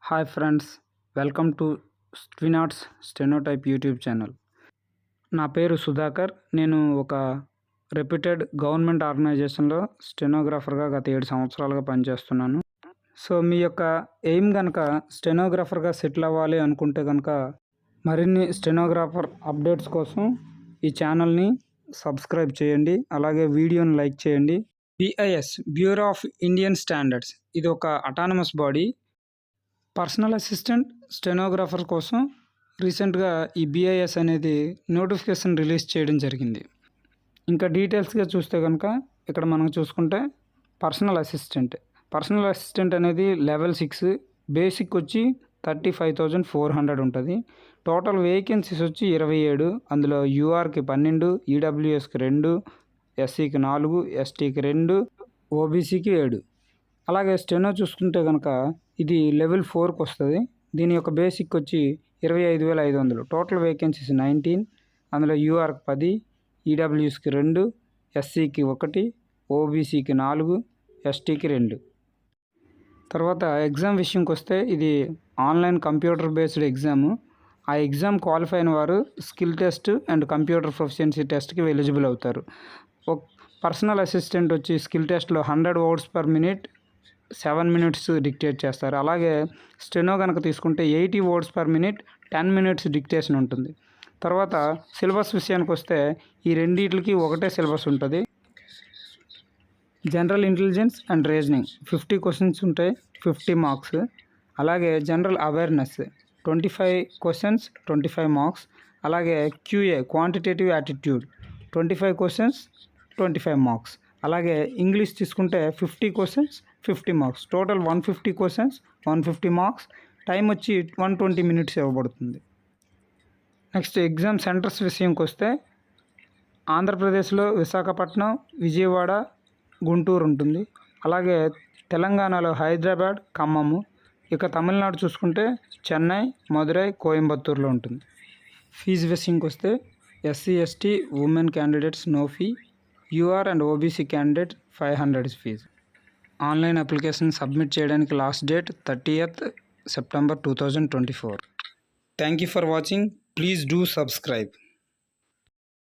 Hi friends, welcome to ట్వినాట్స్ stenotype YouTube channel. నా పేరు సుధాకర్. నేను ఒక రెప్యూటెడ్ గవర్నమెంట్ ఆర్గనైజేషన్లో స్టెనోగ్రాఫర్గా గత 7 సంవత్సరాలుగా పనిచేస్తున్నాను. సో మీ యొక్క ఎయిమ్ కనుక స్టెనోగ్రాఫర్గా సెటిల్ అవ్వాలి అనుకుంటే కనుక మరిన్ని స్టెనోగ్రాఫర్ అప్డేట్స్ కోసం ఈ ఛానల్ని సబ్స్క్రైబ్ చేయండి. అలాగే వీడియోని లైక్ చేయండి. BIS, bureau of Indian standards, ఇది ఒక autonomous body. Personal assistant stenographer కోసం రీసెంట్గా ఈ BIS అనేది నోటిఫికేషన్ రిలీజ్ చేయడం జరిగింది. ఇంకా డీటెయిల్స్గా చూస్తే కనుక ఇక్కడ మనం చూసుకుంటే పర్సనల్ అసిస్టెంట్ అనేది లెవెల్ 6, బేసిక్ వచ్చి 35,400 ఉంటుంది. టోటల్ వేకెన్సీస్ వచ్చి 27. అందులో URకి 12, EWSకి 2, SCకి 4, STకి 2, OBCకి 7. అలాగే స్టెనో చూసుకుంటే కనుక ఇది లెవెల్ 4కి వస్తుంది. దీని యొక్క బేసిక్ వచ్చి 25,500. Total vacancies 19. అందులో URకి 10, EWSకి 2, SCకి 1, OBCకి 4, STకి 2. తర్వాత ఎగ్జామ్ విషయంకి వస్తే ఇది ఆన్లైన్ కంప్యూటర్ బేస్డ్ ఎగ్జాము. ఆ ఎగ్జామ్ క్వాలిఫై అయిన వారు skill test and computer proficiency టెస్ట్కి ఎలిజిబుల్ అవుతారు. పర్సనల్ అసిస్టెంట్ వచ్చి స్కిల్ టెస్ట్లో 100 words per minute 7 minutes dictate చేస్తారు. అలాగే స్టెనో కనుక తీసుకుంటే 80 words per minute 10 minutes dictation ఉంటుంది. తర్వాత సిలబస్ విషయానికి వస్తే ఈ రెండింటికి ఒకటే సిలబస్ ఉంటుంది. General intelligence and reasoning 50 questions ఉంటాయి, 50 marks. అలాగే జనరల్ అవేర్నెస్ 25 questions, 25 marks. అలాగే QA quantitative attitude 25 questions, 25 marks. అలాగే ఇంగ్లీష్ తీసుకుంటే 50 questions, 50 marks. Total 150 questions, 150 marks. Time వచ్చి 120 minutes ఇవ్వబడుతుంది. నెక్స్ట్ ఎగ్జామ్ సెంటర్స్ విషయంకి వస్తే ఆంధ్రప్రదేశ్లో విశాఖపట్నం, విజయవాడ, గుంటూరు ఉంటుంది. అలాగే తెలంగాణలో హైదరాబాద్, ఖమ్మము. ఇక తమిళనాడు చూసుకుంటే చెన్నై, మదురై, కోయంబత్తూరులో ఉంటుంది. ఫీజు విషయంకి వస్తే SC, ST, women candidates no fee. UR and OBC candidate 500 fee. Online application submit చేయడానికి last date 30th September 2024. Thank you for watching. Please do subscribe.